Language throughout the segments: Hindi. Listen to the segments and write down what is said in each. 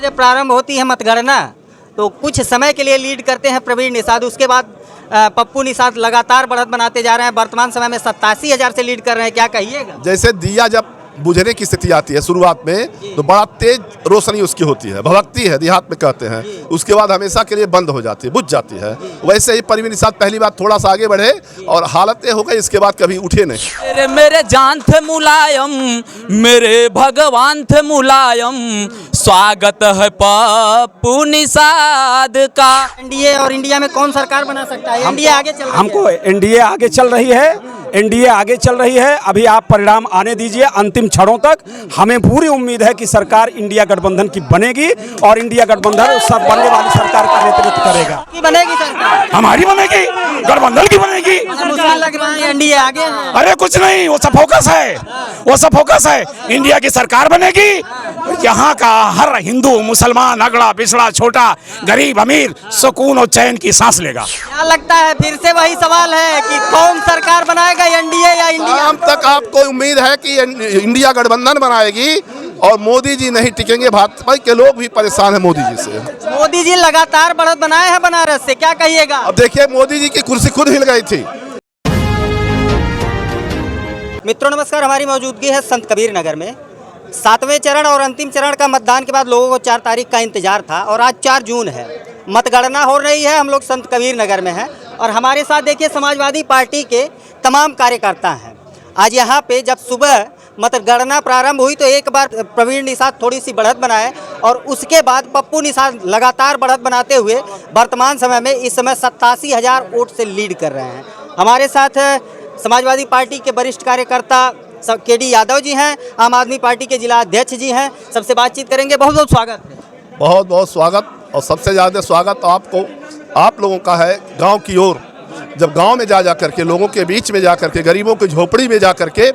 जब प्रारंभ होती है मतगणना तो कुछ समय के लिए लीड करते हैं प्रवीण निषाद, उसके बाद पप्पू निषाद लगातार बढ़त बनाते जा रहे हैं। वर्तमान समय में 87,000 से लीड कर रहे हैं, क्या कहिएगा? जैसे दिया जब बुझने की स्थिति आती है शुरुआत में तो बड़ा तेज रोशनी उसकी होती है, भभकती है देहात में कहते हैं, उसके बाद हमेशा के लिए बंद हो जाती है, बुझ जाती है। वैसे ही प्रवीण निषाद पहली बार थोड़ा सा आगे बढ़े और हालतें हो गई, इसके बाद कभी उठे नहीं। मेरे जान थे मुलायम, मेरे भगवान थे मुलायम, स्वागत है पप्पू निषाद का। एनडीए और इंडिया में कौन सरकार बना सकता है? एनडीए आगे चल रही है। हमको एनडीए आगे चल रही है, एनडीए आगे चल रही है। अभी आप परिणाम आने दीजिए अंतिम क्षणों तक। हमें पूरी उम्मीद है कि सरकार इंडिया गठबंधन की बनेगी और इंडिया गठबंधन सब बनने वाली सरकार का नेतृत्व करेगा। की बनेगी सरकार? हमारी बनेगी, गठबंधन की बनेगी। मुझे लग रहा है एनडीए आगे है। अरे कुछ नहीं, वो सब फोकस है, वो सब फोकस है। इंडिया की सरकार बनेगी, यहाँ का हर हिंदू मुसलमान अगड़ा पिछड़ा छोटा गरीब अमीर सुकून और चैन की सांस लेगा। क्या लगता है फिर से वही सवाल है कि कौन सरकार बनाएगा, एनडीए या इंडिया? शाम तक आपको उम्मीद है कि इंडिया गठबंधन बनाएगी और मोदी जी नहीं टिकेंगे। भाजपा के लोग भी परेशान हैं मोदी जी से। मोदी जी लगातार बढ़त बनाए हैं बनारस से, क्या कहिएगा? अब देखिए मोदी जी की कुर्सी खुद हिल गई थी। मित्रों नमस्कार, हमारी मौजूदगी है संत कबीर नगर में। 7वें चरण और अंतिम चरण का मतदान के बाद लोगों को 4 तारीख का इंतजार था और आज 4 जून है, मतगणना हो रही है। हम लोग संत कबीर नगर में हैं और हमारे साथ देखिए समाजवादी पार्टी के तमाम कार्यकर्ता हैं। आज यहाँ पे जब सुबह मतगणना प्रारंभ हुई तो एक बार प्रवीण निषाद थोड़ी सी बढ़त बनाए और उसके बाद पप्पू निषाद लगातार बढ़त बनाते हुए वर्तमान समय में इस समय 87,000 वोट से लीड कर रहे हैं। हमारे साथ समाजवादी पार्टी के वरिष्ठ कार्यकर्ता केडी यादव जी हैं, आम आदमी पार्टी के जिला अध्यक्ष जी हैं, सबसे बातचीत करेंगे। बहुत बहुत स्वागत है। बहुत बहुत स्वागत। और सबसे ज़्यादा स्वागत तो आप लोगों का है गांव की ओर। जब गांव में जा करके लोगों के बीच में जा करके गरीबों की झोपड़ी में जा करके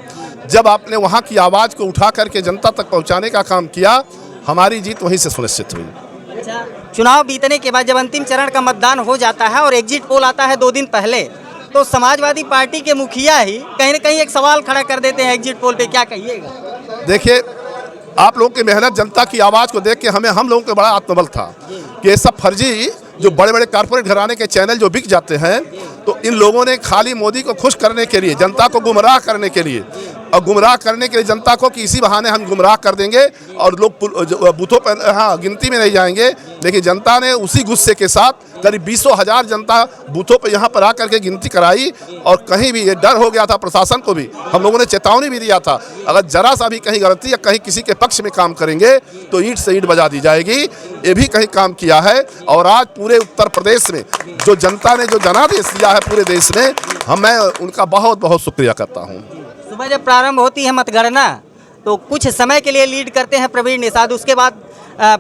जब आपने वहां की आवाज़ को उठा करके जनता तक पहुंचाने का काम किया, हमारी जीत वहीं से सुनिश्चित हुई। अच्छा, चुनाव बीतने के बाद जब अंतिम चरण का मतदान हो जाता है और एग्जिट पोल आता है 2 दिन पहले, तो समाजवादी पार्टी के मुखिया ही कहीं न कहीं एक सवाल खड़ा कर देते हैं एग्जिट पोल पे, क्या कहिएगा? देखिए आप लोगों की मेहनत, जनता की आवाज़ को देख के हम लोगों को बड़ा आत्मबल था कि ये सब फर्जी जो बड़े बड़े कारपोरेट घराने के चैनल जो बिक जाते हैं, तो इन लोगों ने खाली मोदी को खुश करने के लिए, जनता को गुमराह करने के लिए और गुमराह करने के लिए जनता को कि इसी बहाने हम गुमराह कर देंगे और लोग बूथों पर गिनती में नहीं जाएंगे। लेकिन जनता ने उसी गुस्से के साथ करीब 20,000 जनता बूथों पर यहाँ पर आकर के गिनती कराई और कहीं भी ये डर हो गया था प्रशासन को भी। हम लोगों ने चेतावनी भी दिया था अगर जरा सा भी कहीं गलती या कहीं किसी के पक्ष में काम करेंगे तो ईंट से ईंट बजा दी जाएगी। ये भी कहीं काम किया है और आज पूरे उत्तर प्रदेश में जो जनता ने जो जनादेश दिया है पूरे देश में, मैं उनका बहुत बहुत शुक्रिया करता हूँ। सुबह जब प्रारंभ होती है मतगणना तो कुछ समय के लिए लीड करते हैं प्रवीण निषाद, उसके बाद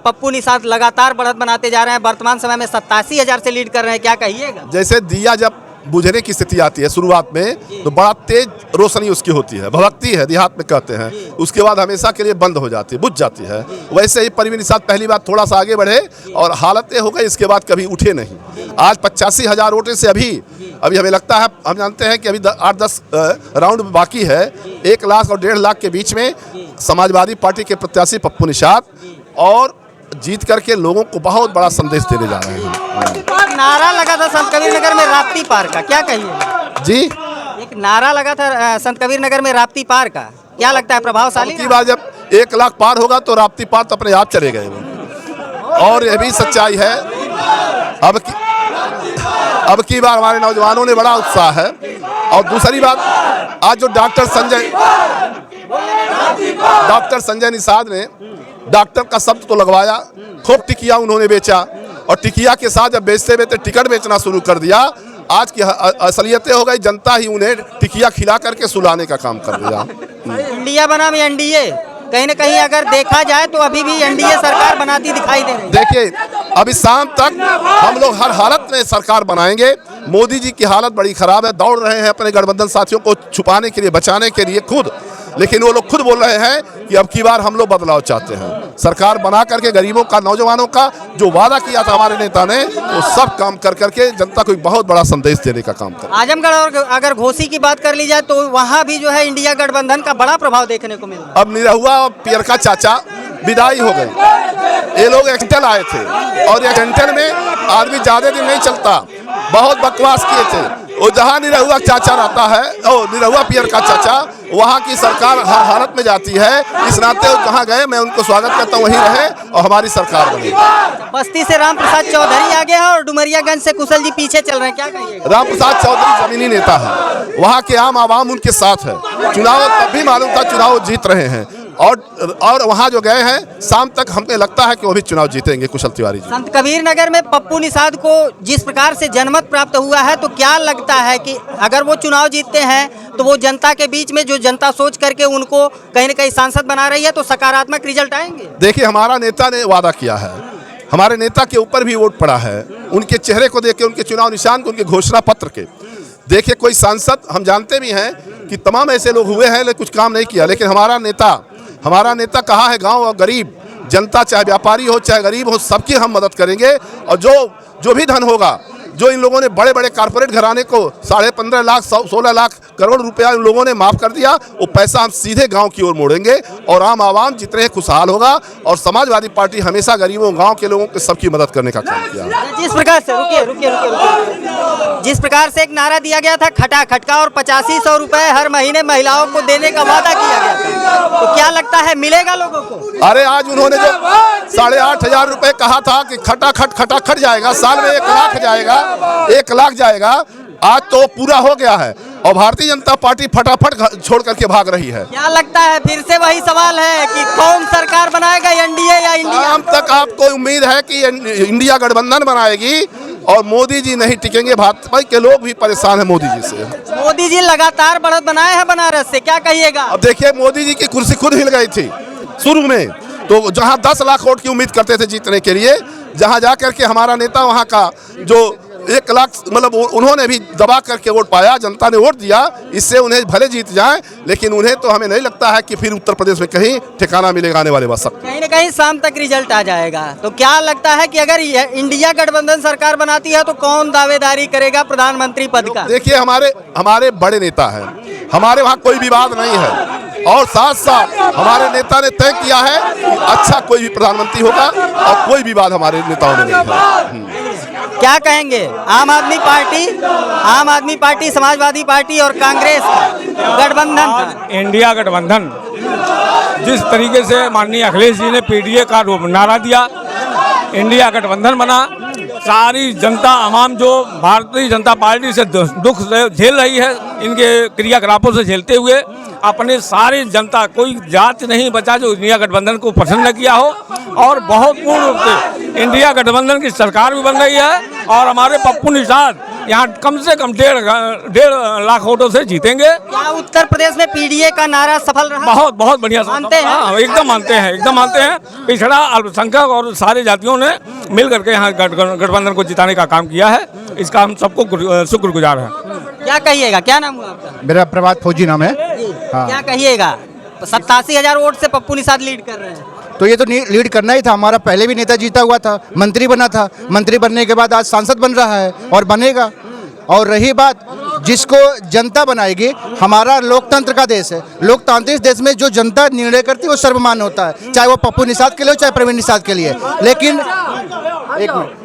पप्पू निषाद लगातार बढ़त बनाते जा रहे हैं। वर्तमान समय में 87,000 से लीड कर रहे हैं, क्या कहिएगा? जैसे दिया जब बुझने की स्थिति आती है शुरुआत में तो बड़ा तेज रोशनी उसकी होती है, भभकती है देहात में कहते हैं, उसके बाद हमेशा के लिए बंद हो जाती है, बुझ जाती है। वैसे ही प्रवीण निषाद पहली बार थोड़ा सा आगे बढ़े और हालतें हो गई, इसके बाद कभी उठे नहीं। आज 85,000 वोटों से अभी हमें लगता है, हम जानते हैं कि अभी 8-10 राउंड बाकी है। 1 लाख और 1.5 लाख के बीच में समाजवादी पार्टी के प्रत्याशी पप्पू निषाद और जीत करके लोगों को बहुत बड़ा संदेश देने जा रहे हैं। नारा लगा था संत कबीर नगर में राप्ती पार का, क्या कहिए जी? एक नारा लगा था संत कबीर नगर में राप्ती पार का, क्या लगता है प्रभावशाली? की बार जब 1 लाख पार होगा तो राप्ती पार तो अपने आप चले गए वो। और यह भी सच्चाई है। अब की बार हमारे नौजवानों ने बड़ा उत्साह है। और दूसरी बात, आज जो डॉक्टर संजय निषाद ने डॉक्टर का शब्द तो लगवाया, खूब टिकिया उन्होंने बेचा और टिकिया के साथ जब बेचते बेचते टिकट बेचना शुरू कर दिया। आज की असलियतें हो गई, जनता ही उन्हें टिकिया खिला करके सुलाने का काम कर दिया। इंडिया बनाम एनडीए, कहीं न कहीं अगर देखा जाए तो अभी भी एनडीए सरकार बनाती दिखाई दे रही है। देखिए अभी शाम तक हम लोग हर हालत में सरकार बनाएंगे। मोदी जी की हालत बड़ी खराब है, दौड़ रहे हैं अपने गठबंधन साथियों को छुपाने के लिए, बचाने के लिए खुद, लेकिन वो लोग खुद बोल रहे हैं कि अब की बार हम लोग बदलाव चाहते हैं। सरकार बना करके गरीबों का, नौजवानों का जो वादा किया था हमारे नेता ने, वो सब काम कर करके जनता को एक बहुत बड़ा संदेश देने का काम कर। आजमगढ़ और अगर घोसी की बात कर ली जाए तो वहाँ भी जो है इंडिया गठबंधन का बड़ा प्रभाव देखने को मिला। अब निरहुआ और पियरका चाचा विदाई हो गए। ये लोग एक्सीडेंटल आए थे और एक्सीडेंटल में आदमी ज़्यादा दिन नहीं चलता, बहुत बकवास किए थे। वो जहाँ निरहुआ चाचा रहता है, निरहुआ पियर का चाचा, वहाँ की सरकार हर हालत में जाती है। इस नाते वो कहाँ गए, मैं उनको स्वागत करता हूँ, वहीं रहे और हमारी सरकार बने। बस्ती से राम प्रसाद चौधरी आगे है और डुमरियागंज से कुशल जी पीछे चल रहे हैं, क्या कहिएगा? राम प्रसाद चौधरी जमीनी नेता है, वहाँ के आम आवाम उनके साथ है। चुनाव तब भी मालूम था चुनाव जीत रहे हैं और वहाँ जो गए हैं शाम तक हमें लगता है कि वो भी चुनाव जीतेंगे कुशल तिवारी जी। संत कबीर नगर में पप्पू निषाद को जिस प्रकार से जनमत प्राप्त हुआ है, तो क्या लगता है कि अगर वो चुनाव जीतते हैं तो वो जनता के बीच में जो जनता सोच करके उनको कहीं न कहीं सांसद बना रही है, तो सकारात्मक रिजल्ट आएंगे? देखिए, हमारा नेता ने वादा किया है, हमारे नेता के ऊपर भी वोट पड़ा है, उनके चेहरे को देख के, उनके चुनाव निशान को, उनके घोषणा पत्र के देखिए। कोई सांसद हम जानते भी हैं कि तमाम ऐसे लोग हुए हैं लेकिन कुछ काम नहीं किया, लेकिन हमारा नेता कहाँ है? गांव और गरीब जनता, चाहे व्यापारी हो चाहे गरीब हो, सबकी हम मदद करेंगे। और जो भी धन होगा, जो इन लोगों ने बड़े बड़े कारपोरेट घराने को 15.5 लाख 16 लाख करोड़ रुपया इन लोगों ने माफ़ कर दिया, वो पैसा हम सीधे गांव की ओर मोड़ेंगे और आम आवाम जितने खुशहाल होगा। और समाजवादी पार्टी हमेशा गरीबों, गांव के लोगों के सबकी मदद करने का काम किया। जिस प्रकार से रुकिए, जिस प्रकार से एक नारा दिया गया था खटा खटका और 8500 रुपए हर महीने महिलाओं को देने का वादा किया गया था, तो क्या लगता है मिलेगा लोगों को? अरे आज उन्होंने जो 8,500 रुपए कहा था कि खटाखट जाएगा, साल में 1 लाख जाएगा, 1 लाख जाएगा, आज तो पूरा हो गया है और भारतीय जनता पार्टी फटाफट छोड़ करके भाग रही है। क्या लगता है फिर से वही सवाल है कि कौन सरकार बनाएगा, एनडीए या इंडिया? शाम तक आपको उम्मीद है कि इंडिया गठबंधन बनाएगी और मोदी जी नहीं टिकेंगे। भाजपा के लोग भी परेशान है मोदी जी से। मोदी जी लगातार बढ़त बनाए हैं बनारस से, क्या कहिएगा? अब देखिए, मोदी जी की कुर्सी खुद हिल गई थी शुरू में, तो जहां 10 लाख वोट की उम्मीद करते थे जीतने के लिए, जहां जा करके हमारा नेता वहां का जो 1 लाख मतलब उन्होंने भी दबा करके वोट पाया, जनता ने वोट दिया, इससे उन्हें भले जीत जाएं, लेकिन उन्हें तो हमें नहीं लगता है कि फिर उत्तर प्रदेश में कहीं ठिकाना मिलेगा आने वाले वक्त। कहीं न कहीं शाम तक रिजल्ट आ जाएगा। तो क्या लगता है कि अगर इंडिया गठबंधन सरकार बनाती है तो कौन दावेदारी करेगा प्रधानमंत्री पद का? देखिए, हमारे बड़े नेता हैं, हमारे वहाँ कोई विवाद नहीं है और साथ साथ हमारे नेता ने तय किया है कि अच्छा कोई भी प्रधानमंत्री होगा और कोई विवाद हमारे नेताओं में नहीं है। क्या कहेंगे? आम आदमी पार्टी, समाजवादी पार्टी और कांग्रेस गठबंधन, इंडिया गठबंधन जिस तरीके से माननीय अखिलेश जी ने पीडीए का नारा दिया, इंडिया गठबंधन बना, सारी जनता आवाम जो भारतीय जनता पार्टी से दुख झेल रही है, इनके क्रियाकलापों से झेलते हुए अपने सारी जनता, कोई जात नहीं बचा जो इंडिया गठबंधन को पसंद न किया हो। और बहुत पूर्ण रूप से इंडिया गठबंधन की सरकार भी बन रही है और हमारे पप्पू निषाद यहाँ कम से कम 1.5 लाख वोटों से जीतेंगे। क्या उत्तर प्रदेश में पीडीए का नारा सफल रहा? बहुत बढ़िया मानते हैं? हाँ, एकदम मानते हैं। पिछड़ा, अल्पसंख्यक और सारे जातियों ने मिल करके यहाँ गठबंधन को जिताने का काम किया है, इसका हम सबको शुक्रगुजार हैं। क्या कहिएगा? क्या नाम हुआ आपका? मेरा प्रभात फौजी नाम है। हाँ। क्या कहिएगा? 87,000 वोट से पप्पू निषाद लीड कर रहे हैं। तो ये तो लीड करना ही था, हमारा पहले भी नेता जीता हुआ था, मंत्री बना था, मंत्री बनने के बाद आज सांसद बन रहा है और बनेगा। और रही बात जिसको जनता बनाएगी, हमारा लोकतंत्र का देश है, लोकतांत्रिक देश में जो जनता निर्णय करती है वो सर्वमान्य होता है, चाहे वो पप्पू निषाद के लिए हो चाहे प्रवीण निषाद के लिए।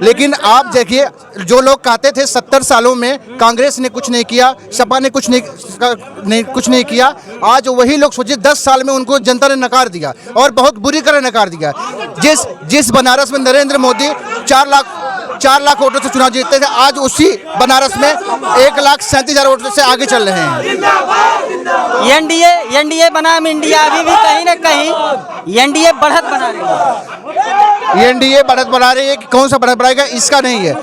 लेकिन आप देखिए, जो लोग कहते थे 70 सालों में कांग्रेस ने कुछ नहीं किया, सपा ने कुछ नहीं किया, आज वही लोग सोचिए 10 साल में उनको जनता ने नकार दिया और बहुत बुरी तरह नकार दिया। जिस बनारस में नरेंद्र मोदी 4 लाख वोटों से चुनाव जीतते थे, आज उसी बनारस में 1,37,000 वोटों से आगे चल रहे हैं। एनडीए बनाम इंडिया अभी भी कहीं न कहीं एनडीए बढ़त बना रही है। एनडीए बढ़त बना रही है कि कौन सा बढ़त बनाएगा इसका नहीं है,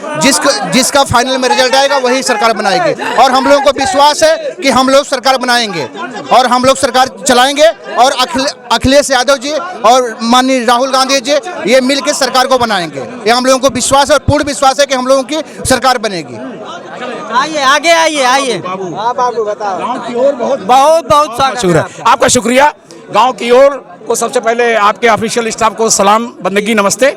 जिसका फाइनल में रिजल्ट आएगा वही सरकार बनाएगी। और हम लोगों को विश्वास है कि हम लोग सरकार बनाएंगे और हम लोग सरकार चलाएंगे और अखिलेश यादव जी और माननीय राहुल गांधी जी ये मिल के सरकार को बनाएंगे। ये हम लोगों को विश्वास है और पूर्ण विश्वास है कि हम लोगों की सरकार बनेगी। आइए आगे आइए। बहुत स्वागत। आपका शुक्रिया। गांव की ओर को सबसे पहले आपके ऑफिशियल स्टाफ को सलाम, बंदगी, नमस्ते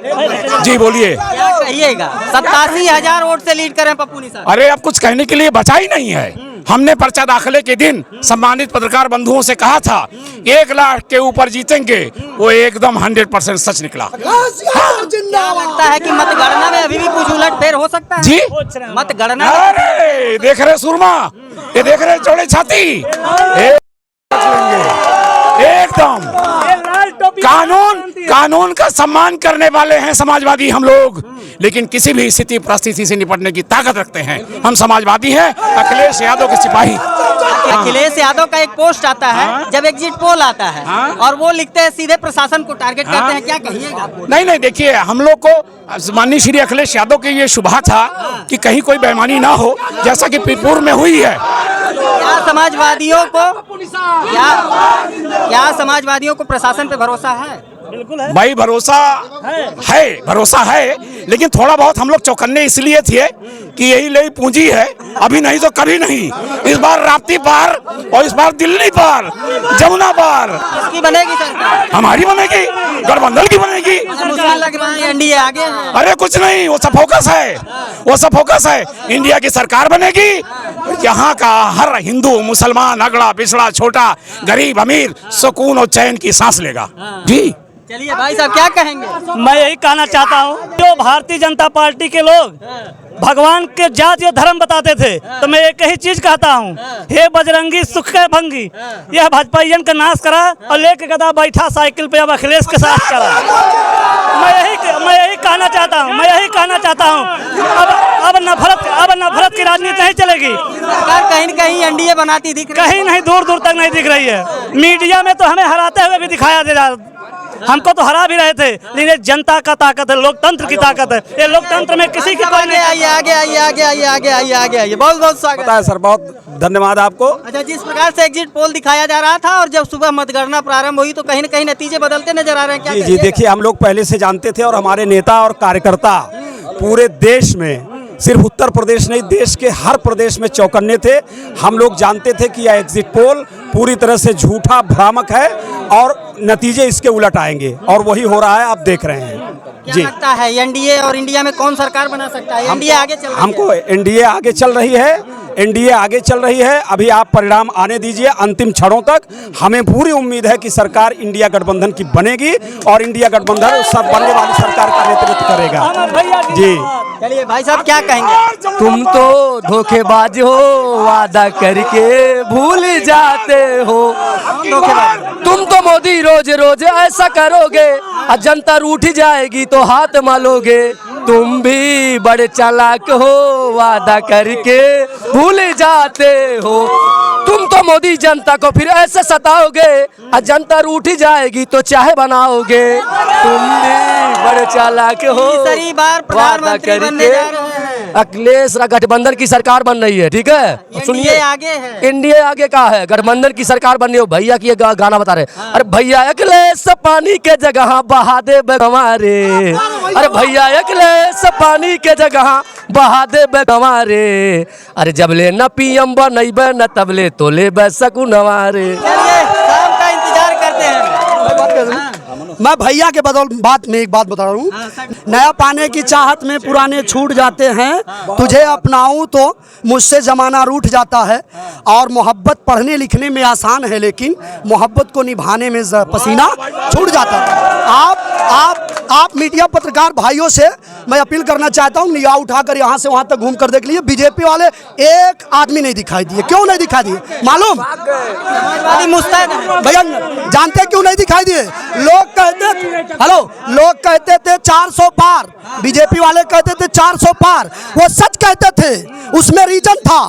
जी। बोलिए, क्या कहिएगा? 87,000 वोट से लीड करें पप्पू निषाद। अरे अब कुछ कहने के लिए बचा ही नहीं है। हमने पर्चा दाखिले के दिन सम्मानित पत्रकार बंधुओं से कहा था 1 लाख के ऊपर जीतेंगे, वो एकदम 100% सच निकला। क्या लगता है कि मतगणना में अभी भी कुछ उलटफेर हो सकता है? जी, मतगणना अरे देख रहे सुरमा, ये देख रहे चौड़े छाती, एकदम कानून का सम्मान करने वाले हैं समाजवादी हम लोग, लेकिन किसी भी स्थिति परिस्थिति से निपटने की ताकत रखते हैं। हम समाजवादी हैं, अखिलेश यादव के सिपाही। अखिलेश यादव का एक पोस्ट आता है जब एग्जिट पोल आता है और वो लिखते हैं सीधे प्रशासन को टारगेट करते हैं, क्या कहिएगा? नहीं, देखिए हम लोग को माननीय श्री अखिलेश यादव के ये शुभा था कि कहीं कोई बेईमानी ना हो, जैसा कि पूर्व में हुई है। क्या समाजवादियों को प्रशासन पे भरोसा है? बिल्कुल है भाई, भरोसा है, लेकिन थोड़ा बहुत हम लोग चौकन्ने इसलिए थे कि यही ले पूंजी है, अभी नहीं तो कभी नहीं। इस बार राप्ती पार और इस बार दिल्ली पार, जमुना पार। किसकी बनेगी सरकार? हमारी बनेगी, गठबंधन की बनेगी। एनडीए आगे है। अरे कुछ नहीं, वो सब फोकस है। इंडिया की सरकार बनेगी, यहाँ का हर हिंदू मुसलमान, अगड़ा पिछड़ा, छोटा गरीब अमीर सुकून और चैन की सांस लेगा। जी चलिए भाई साहब, क्या कहेंगे? मैं यही कहना चाहता हूँ, जो भारतीय जनता पार्टी के लोग भगवान के जाति और धर्म बताते थे, तो मैं एक ही चीज कहता हूँ, हे बजरंगी सुख के भंगी, यह भाजपाइयन का नाश करा और लेके गदा बैठा साइकिल पे अब अखिलेश के साथ चला। मैं यही कहना चाहता हूँ। अब नफरत की राजनीति नहीं चलेगी। सरकार कहीं न कहीं एनडीए बनाती दिख रही है। कहीं नहीं, दूर तक नहीं दिख रही है। मीडिया में तो हमें हराते हुए भी दिखाया दे रहा, हमको तो हरा भी रहे थे, लेकिन ये जनता का ताकत है, लोकतंत्र की ताकत है। ये लोकतंत्र में किसी की कोई नहीं। आगे बहुत स्वागत है सर, बहुत धन्यवाद आपको। अच्छा, जिस प्रकार से एग्जिट पोल दिखाया जा रहा था और जब सुबह मतगणना प्रारंभ हुई तो कहीं न कहीं नतीजे बदलते नजर आ रहे हैं, क्या? जी, देखिए हम लोग पहले से जानते थे और हमारे नेता और कार्यकर्ता पूरे देश में, सिर्फ उत्तर प्रदेश नहीं, देश के हर प्रदेश में चौकन्ने थे। हम लोग जानते थे कि यह एग्जिट पोल पूरी तरह से झूठा, भ्रामक है और नतीजे इसके उलट आएंगे, और वही हो रहा है, आप देख रहे हैं। क्या लगता है एनडीए और इंडिया में कौन सरकार बना सकता है? एनडीए आगे चल रही है। हमको एनडीए आगे चल रही है। अभी आप परिणाम आने दीजिए अंतिम क्षणों तक। हमें पूरी उम्मीद है कि सरकार इंडिया गठबंधन की बनेगी और इंडिया गठबंधन सब बनने वाली सरकार का नेतृत्व करेगा। जी चलिए भाई साहब, क्या कहेंगे? तुम तो धोखेबाज हो, वादा करके भूल जाते हो। तुम तो मोदी रोज रोज ऐसा करोगे, जनता रूठ जाएगी तो हाथ मलोगे। तुम भी बड़े चालाक हो, वादा करके भूल जाते हो। तुम तो मोदी जनता को फिर ऐसे सताओगे, जनता रूठ जाएगी तो चाहे बनाओगे। तुम भी बड़े चालाक हो, तीसरी बार प्रधानमंत्री बनने जा रहे हैं। अखिलेश गठबंधन की सरकार बन रही है, ठीक है? सुनिए, आगे है, इंडिया आगे का है, गठबंधन की सरकार बननी हो। भैया की गाना बता रहे, अरे भैया अखिलेश पानी के जगह बहा दे हमारे, अरे भैया अखिलेश पानी के जगह बहा दे हमारे, अरे जब ले न पीएम बनैब न तबले तो ले सकून हमारे। शाम का इंतजार करते हैं। मैं भैया के बात में एक बात बता रहा हूँ। नया पाने की चाहत में पुराने छूट जाते हैं, तुझे अपनाऊं तो मुझसे जमाना रूठ जाता है। और मोहब्बत पढ़ने लिखने में आसान है, लेकिन मोहब्बत को निभाने में पसीना छूट जाता है। आप मीडिया पत्रकार भाइयों से मैं अपील करना चाहता हूँ, निगाह उठाकर यहाँ से वहाँ तक घूम कर देख लीजिए, बीजेपी वाले एक आदमी नहीं दिखाई दिए। क्यों नहीं दिखाई दिए मालूम? भैया जानते क्यों नहीं दिखाई दिए? लोग कहते थे 400 पार, बीजेपी वाले कहते थे 400 पार। वो सच कहते थे, उसमें रीजन था।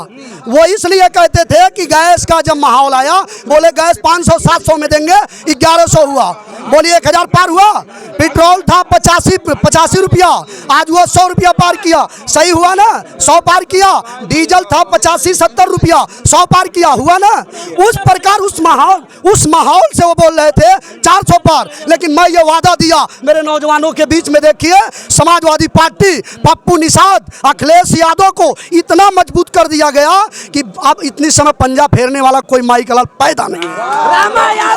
वो इसलिए कहते थे कि गैस का जब माहौल आया, बोले गैस 500-700 में देंगे, 1100 हुआ। बोलिए 1000 पार हुआ। पेट्रोल था 85 रुपया, आज वो 100 रुपया पार किया। सही हुआ ना? 100 पार किया। डीजल था 85-70 रुपया, 100 पार किया, हुआ ना? उस प्रकार उस माहौल से वो बोल रहे थे 400 पार। लेकिन मैं ये वादा दिया मेरे नौजवानों के बीच में, देखिए समाजवादी पार्टी, पप्पू निषाद, अखिलेश यादव को इतना मजबूत कर दिया गया कि अब इतनी समय पंजा फेरने वाला कोई माई का लाल पैदा नहीं है।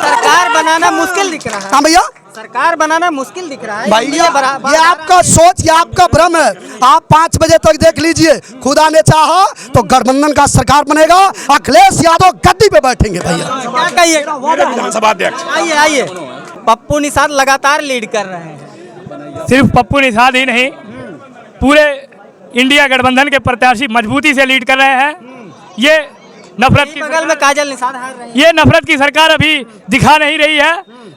सरकार बनाना मुश्किल दिख रहा है। हाँ भैया, सरकार बनाना मुश्किल दिख रहा है। भैया बराबर ये आपका सोच, ये आपका भ्रम है। आप 5 बजे तक देख लीजिए, खुदा ने चाहा तो गठबंधन का सरकार बनेगा, अखिलेश यादव गद्दी पे बैठेंगे भैया। क्या कहिएगा? विधानसभा अध्यक्ष आइए आइए। पप्पू निषाद लगातार लीड कर रहे हैं। सिर्फ पप्पू निषाद ही नहीं, पूरे इंडिया गठबंधन के प्रत्याशी मजबूती से लीड कर रहे हैं। ये नफरत की बगल में काजल निषाद हार रहे हैं। ये नफरत की सरकार अभी दिखा नहीं रही है,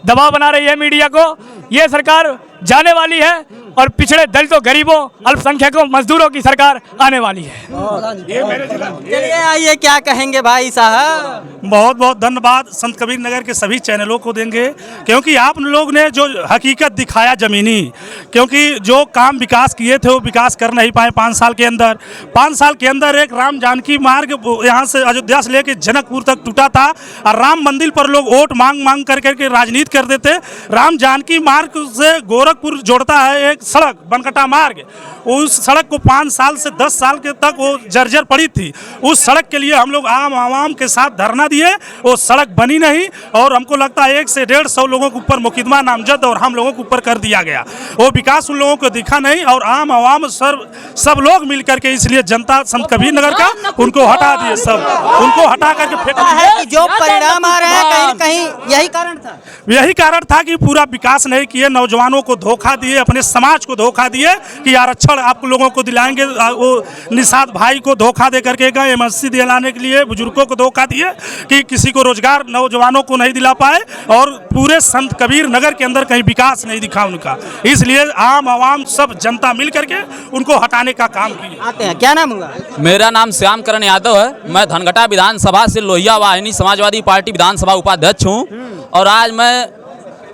दबाव बना रही है मीडिया को। ये सरकार जाने वाली है और पिछड़े दलितों, गरीबों, अल्पसंख्यकों, मजदूरों की सरकार आने वाली है। चलिए आइए, क्या कहेंगे भाई साहब? बहुत बहुत धन्यवाद संत कबीर नगर के सभी चैनलों को देंगे, क्योंकि आप लोग ने जो हकीकत दिखाया ज़मीनी, क्योंकि जो काम विकास किए थे वो विकास कर नहीं पाए 5 साल के अंदर। 5 साल के अंदर एक राम जानकी मार्ग यहाँ से अयोध्या से लेकर जनकपुर तक टूटा था और राम मंदिर पर लोग वोट मांग मांग कर करके राजनीति कर देते। राम जानकी मार्ग से गोरखपुर जोड़ता है एक सड़क बनकटा मार्ग, उस सड़क को 5 साल से 10 साल के तक वो जर्जर पड़ी थी। उस सड़क के लिए हम लोग आवाम के साथ धरना दिए, वो सड़क बनी नहीं और हमको लगता है 100 से 150 लोगों के ऊपर मुकदमा नामजद और हम लोगों के ऊपर कर दिया गया। वो विकास उन लोगों को दिखा नहीं और आम आवाम सब लोग मिल करके, इसलिए जनता संत कबीर नगर का उनको हटा दिए, सब उनको हटा करके फेंका है कि जो परिणाम आ रहे हैं कहीं न कहीं यही कारण था। यही कारण था कि पूरा विकास नहीं किए, नौजवानों को धोखा दिए, अपने समाज को धोखा दिए कि आरक्षण आप लोगों को दिलाएंगे। वो निषाद भाई को धोखा दे करके गए एमएससी दिलाने के लिए, बुजुर्गों को धोखा दिए कि किसी को रोजगार नौजवानों को नहीं दिला पाए और पूरे संत कबीर नगर के अंदर कहीं विकास नहीं दिखा उनका। इसलिए आम आवाम सब जनता मिल करके उनको हटाने का काम किया। आते हैं, क्या नाम हुआ? मेरा नाम श्याम करण यादव है। मैं धनघटा विधानसभा से लोहिया वाहिनी समाजवादी पार्टी विधानसभा उपाध्यक्ष हूँ और आज मैं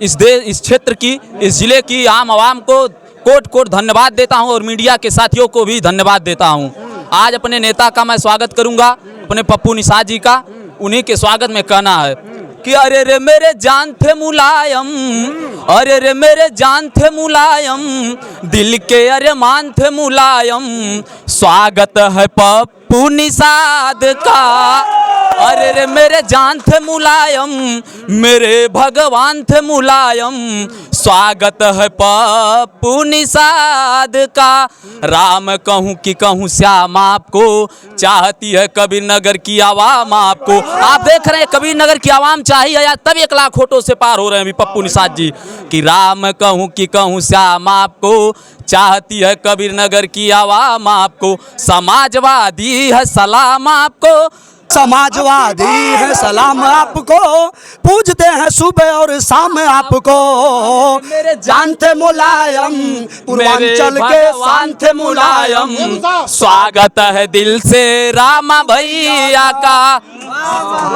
इस क्षेत्र की, इस जिले की आम आवाम को कोट कोट धन्यवाद देता हूं और मीडिया के साथियों को भी धन्यवाद देता हूं। आज अपने नेता का मैं स्वागत करूंगा, अपने पप्पू निषाद जी का। उन्हीं के स्वागत में कहना है कि अरे रे मेरे जान थे मुलायम, अरे रे मेरे जान थे मुलायम, दिल के अरे मान थे मुलायम, स्वागत है पप्पू निषाद का। अरे रे मेरे जान थे मुलायम, मेरे भगवान थे मुलायम, स्वागत है पप्पू निषाद का। राम कहूँ कि कहूँ श्याम आपको, चाहती है कबीर नगर की आवाम आपको। आप देख रहे हैं कबीर नगर की आवाम चाहिए या तब 1 लाख वोटों से पार हो रहे हैं अभी पप्पू निषाद जी। कि राम कहूँ कि कहूँ श्याम आपको, चाहती है कबीर नगर की आवाम आपको, समाजवादी है सलाम आपको, समाजवादी है सलाम आपको, पूजते हैं सुबह और शाम आपको। मेरे जानते मुलायम, पूर्वांचल के शांत मुलायम, स्वागत है दिल से रामा भैया का।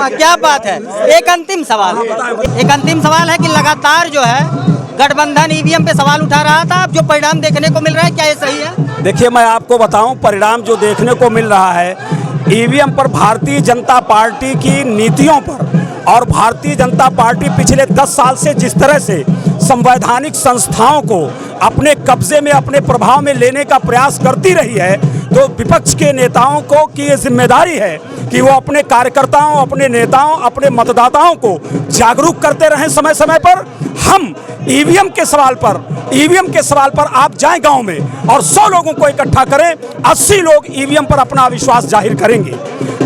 क्या बात है। एक अंतिम सवाल है कि लगातार जो है गठबंधन ईवीएम पे सवाल उठा रहा था, अब जो परिणाम देखने को मिल रहा है क्या ये सही है? देखिए, मैं आपको बताऊं, परिणाम जो देखने को मिल रहा है ईवीएम पर भारतीय जनता पार्टी की नीतियों पर और भारतीय जनता पार्टी पिछले 10 साल से जिस तरह से संवैधानिक संस्थाओं को अपने कब्जे में, अपने प्रभाव में लेने का प्रयास करती रही है, तो विपक्ष के नेताओं को की ये जिम्मेदारी है कि वो अपने कार्यकर्ताओं, अपने नेताओं, अपने मतदाताओं को जागरूक करते रहें समय समय पर। हम ईवीएम के सवाल पर आप जाएं गांव में और 100 लोगों को इकट्ठा करें, 80 लोग ईवीएम पर अपना विश्वास जाहिर करेंगे।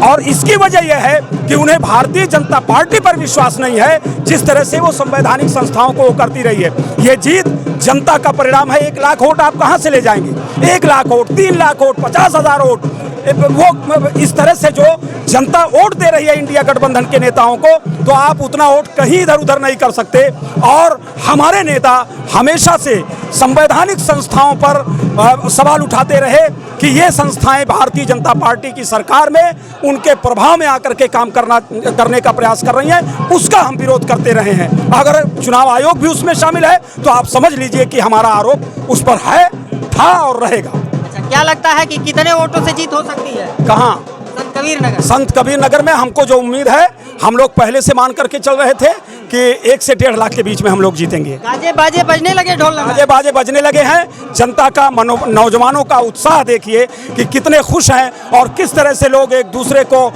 और इसकी वजह यह है कि उन्हें भारतीय जनता पार्टी पर विश्वास नहीं है, जिस तरह से वो संवैधानिक संस्थाओं को करती रही है। ये जीत जनता का परिणाम है। 1 लाख वोट आप कहां से ले जाएंगे? 1 lakh vote, 3 lakh vote, 50,000 vote, वो इस तरह से जो जनता वोट दे रही है इंडिया गठबंधन के नेताओं को, तो आप उतना वोट कहीं इधर उधर नहीं कर सकते। और हमारे नेता हमेशा से संवैधानिक संस्थाओं पर सवाल उठाते रहे कि ये संस्थाएं भारतीय जनता पार्टी की सरकार में उनके प्रभाव में आकर के काम करने का प्रयास कर रही हैं, उसका हम विरोध करते रहे हैं। अगर चुनाव आयोग भी उसमें शामिल है तो आप समझ लीजिए कि हमारा आरोप उस पर है, था और रहेगा। अच्छा, क्या लगता है कि कितने वोटों से जीत हो सकती है? कहाँ? संत कबीर नगर में हमको जो उम्मीद है, हम लोग पहले से मान करके चल रहे थे कि 1 से 1.5 लाख के बीच में हम लोग जीतेंगे। गाजे बाजे बजने लगे, ढोल गाजे बाजे बजने लगे हैं। जनता का, नौजवानों का उत्साह देखिए कि कितने खुश हैं और किस तरह से लोग एक दूसरे को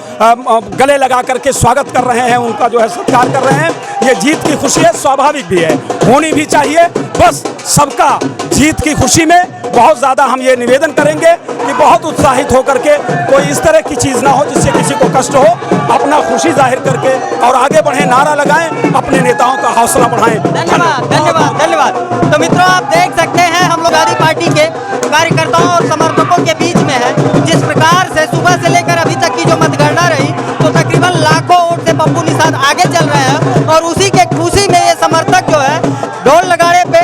गले लगा करके स्वागत कर रहे हैं, उनका जो है सत्कार कर रहे हैं। ये जीत की खुशी है, स्वाभाविक भी है। होनी भी चाहिए। बस सबका जीत की खुशी में बहुत ज़्यादा हम ये निवेदन करेंगे कि बहुत उत्साहित होकर के कोई इस तरह की चीज़ ना हो जिससे किसी को कष्ट हो, अपना खुशी जाहिर करके और आगे बढ़ें, नारा लगाएं, अपने नेताओं का हौसला बढ़ाएं। धन्यवाद धन्यवाद धन्यवाद। तो मित्रों, आप देख सकते हैं हम लोग आदि पार्टी के कार्यकर्ताओं और समर्थकों के बीच में है। जिस प्रकार से सुबह से लेकर अभी तक की जो मतगणना रही, तो तकरीबन लाखों वोट से पप्पू निषाद आगे चल रहे हैं और उसी के खुशी में ये समर्थक जो है ढोल नगाड़े पे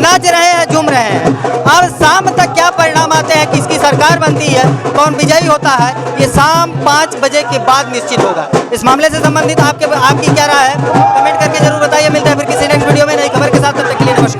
नाच रहे हैं, झूम रहे हैं। अब शाम तक क्या परिणाम आते हैं, किसकी सरकार बनती है, कौन विजयी होता है, ये शाम 5 बजे के बाद निश्चित होगा। इस मामले से संबंधित आपकी क्या राय है, कमेंट करके जरूर बताइए। मिलता है फिर किसी नेक्स्ट वीडियो में नई खबर के साथ, तब तक के लिए नमस्कार।